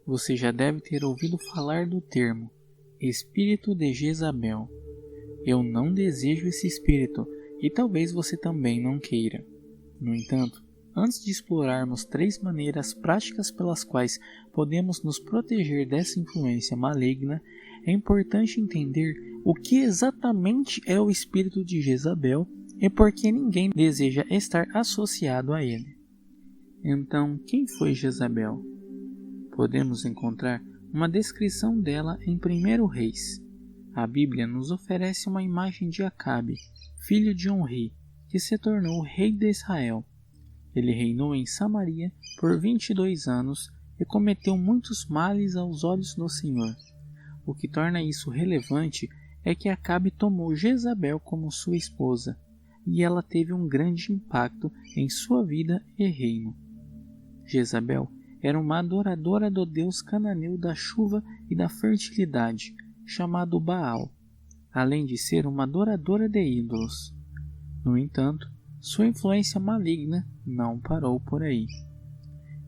Você já deve ter ouvido falar do termo espírito de Jezabel. Eu não desejo esse espírito e talvez você também não queira. No entanto, antes de explorarmos 3 maneiras práticas pelas quais podemos nos proteger dessa influência maligna, é importante entender o que exatamente é o espírito de Jezabel e por que ninguém deseja estar associado a ele. Então, quem foi Jezabel? Podemos encontrar uma descrição dela em 1 Reis. A Bíblia nos oferece uma imagem de Acabe, filho de Omri, que se tornou rei de Israel. Ele reinou em Samaria por 22 anos e cometeu muitos males aos olhos do Senhor. O que torna isso relevante é que Acabe tomou Jezabel como sua esposa, e ela teve um grande impacto em sua vida e reino. Jezabel era uma adoradora do deus cananeu da chuva e da fertilidade, chamado Baal, além de ser uma adoradora de ídolos. No entanto, sua influência maligna não parou por aí.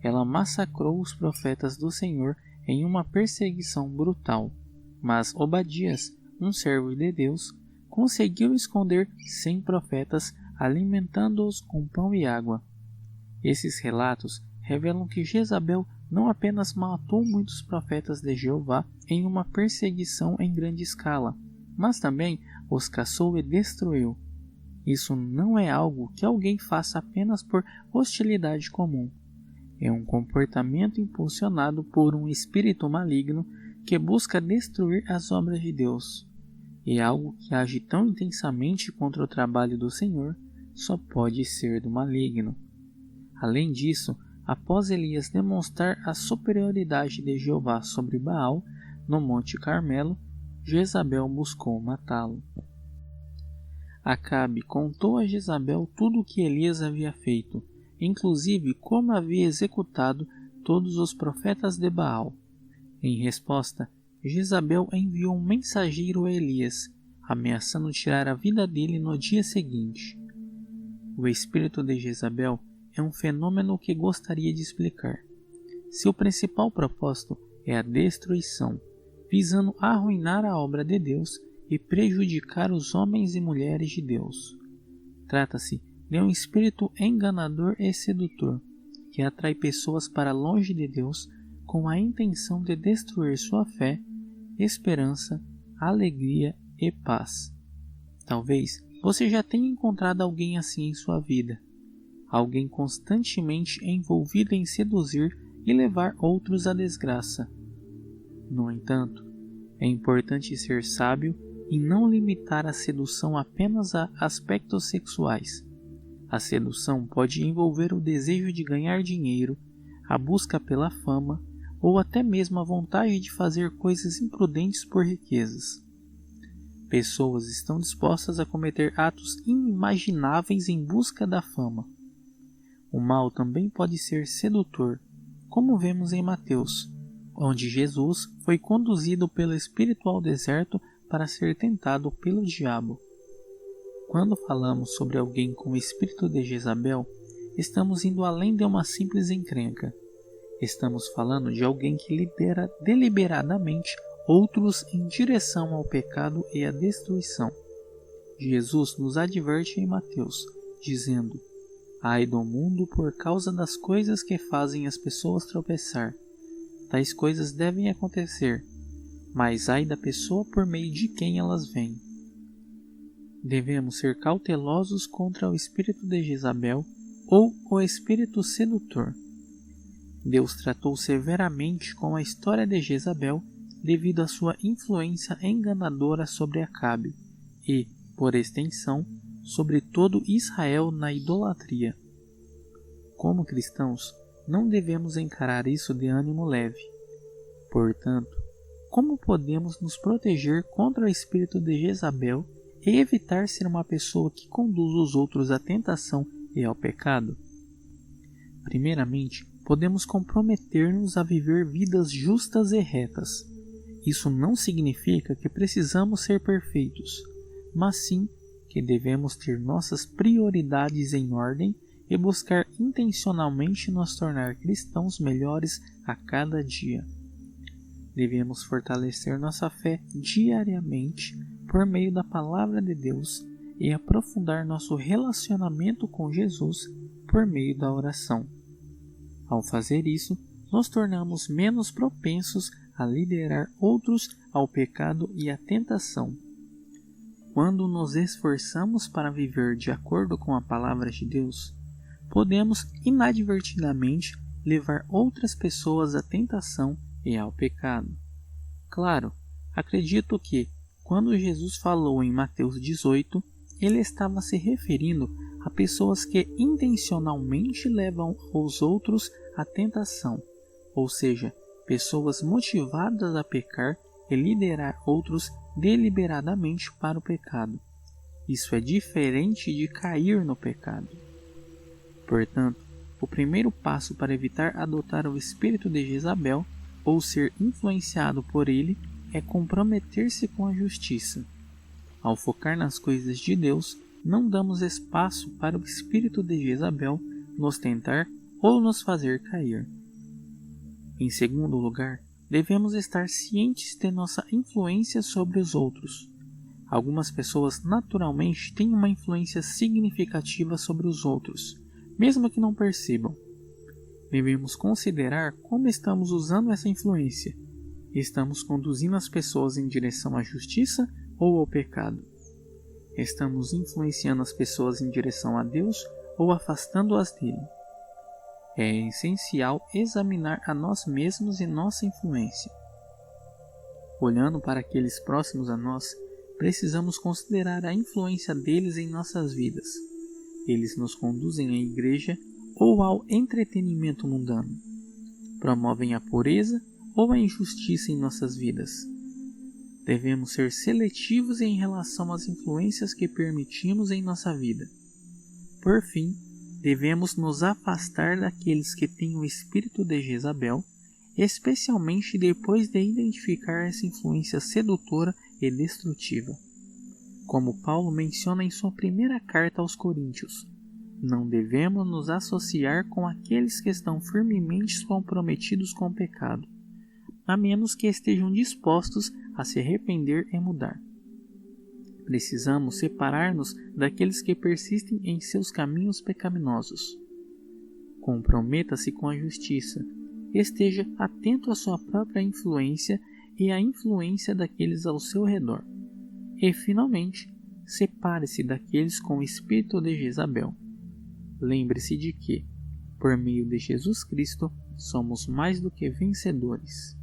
Ela massacrou os profetas do Senhor em uma perseguição brutal, mas Obadias, um servo de Deus, conseguiu esconder 100 profetas alimentando-os com pão e água. Esses relatos revelam que Jezabel não apenas matou muitos profetas de Jeová em uma perseguição em grande escala, mas também os caçou e destruiu. Isso não é algo que alguém faça apenas por hostilidade comum. É um comportamento impulsionado por um espírito maligno que busca destruir as obras de Deus. E algo que age tão intensamente contra o trabalho do Senhor só pode ser do maligno. Além disso, após Elias demonstrar a superioridade de Jeová sobre Baal no Monte Carmelo, Jezabel buscou matá-lo. Acabe contou a Jezabel tudo o que Elias havia feito, inclusive como havia executado todos os profetas de Baal. Em resposta, Jezabel enviou um mensageiro a Elias, ameaçando tirar a vida dele no dia seguinte. O espírito de Jezabel é um fenômeno que gostaria de explicar. Seu principal propósito é a destruição, visando arruinar a obra de Deus e prejudicar os homens e mulheres de Deus. Trata-se de um espírito enganador e sedutor, que atrai pessoas para longe de Deus com a intenção de destruir sua fé, esperança, alegria e paz. Talvez você já tenha encontrado alguém assim em sua vida. Alguém constantemente envolvido em seduzir e levar outros à desgraça. No entanto, é importante ser sábio e não limitar a sedução apenas a aspectos sexuais. A sedução pode envolver o desejo de ganhar dinheiro, a busca pela fama ou até mesmo a vontade de fazer coisas imprudentes por riquezas. Pessoas estão dispostas a cometer atos inimagináveis em busca da fama. O mal também pode ser sedutor, como vemos em Mateus, onde Jesus foi conduzido pelo Espírito ao deserto para ser tentado pelo diabo. Quando falamos sobre alguém com o espírito de Jezabel, estamos indo além de uma simples encrenca. Estamos falando de alguém que lidera deliberadamente outros em direção ao pecado e à destruição. Jesus nos adverte em Mateus, dizendo: Ai do mundo por causa das coisas que fazem as pessoas tropeçar. Tais coisas devem acontecer, mas ai da pessoa por meio de quem elas vêm. Devemos ser cautelosos contra o espírito de Jezabel ou o espírito sedutor. Deus tratou severamente com a história de Jezabel devido à sua influência enganadora sobre Acabe e, por extensão, sobre todo Israel na idolatria. Como cristãos, não devemos encarar isso de ânimo leve. Portanto, como podemos nos proteger contra o espírito de Jezabel e evitar ser uma pessoa que conduz os outros à tentação e ao pecado? Primeiramente, podemos comprometer-nos a viver vidas justas e retas. Isso não significa que precisamos ser perfeitos, mas sim que devemos ter nossas prioridades em ordem e buscar intencionalmente nos tornar cristãos melhores a cada dia. Devemos fortalecer nossa fé diariamente por meio da Palavra de Deus e aprofundar nosso relacionamento com Jesus por meio da oração. Ao fazer isso, nos tornamos menos propensos a liderar outros ao pecado e à tentação. Quando nos esforçamos para viver de acordo com a Palavra de Deus, podemos inadvertidamente levar outras pessoas à tentação e ao pecado. Claro, acredito que, quando Jesus falou em Mateus 18, ele estava se referindo a pessoas que intencionalmente levam os outros à tentação, ou seja, pessoas motivadas a pecar e liderar outros deliberadamente para o pecado. Isso é diferente de cair no pecado. Portanto, o primeiro passo para evitar adotar o espírito de Jezabel ou ser influenciado por ele é comprometer-se com a justiça. Ao focar nas coisas de Deus, não damos espaço para o espírito de Jezabel nos tentar ou nos fazer cair. Em segundo lugar, devemos estar cientes de nossa influência sobre os outros. Algumas pessoas naturalmente têm uma influência significativa sobre os outros, mesmo que não percebam. Devemos considerar como estamos usando essa influência. Estamos conduzindo as pessoas em direção à justiça ou ao pecado? Estamos influenciando as pessoas em direção a Deus ou afastando-as dele? É essencial examinar a nós mesmos e nossa influência. Olhando para aqueles próximos a nós, precisamos considerar a influência deles em nossas vidas. Eles nos conduzem à igreja ou ao entretenimento mundano? Promovem a pureza ou a injustiça em nossas vidas? Devemos ser seletivos em relação às influências que permitimos em nossa vida. Por fim, devemos nos afastar daqueles que têm o espírito de Jezabel, especialmente depois de identificar essa influência sedutora e destrutiva. Como Paulo menciona em sua primeira carta aos Coríntios, não devemos nos associar com aqueles que estão firmemente comprometidos com o pecado, a menos que estejam dispostos a se arrepender e mudar. Precisamos separar-nos daqueles que persistem em seus caminhos pecaminosos. Comprometa-se com a justiça. Esteja atento à sua própria influência e à influência daqueles ao seu redor. E, finalmente, separe-se daqueles com o espírito de Jezabel. Lembre-se de que, por meio de Jesus Cristo, somos mais do que vencedores.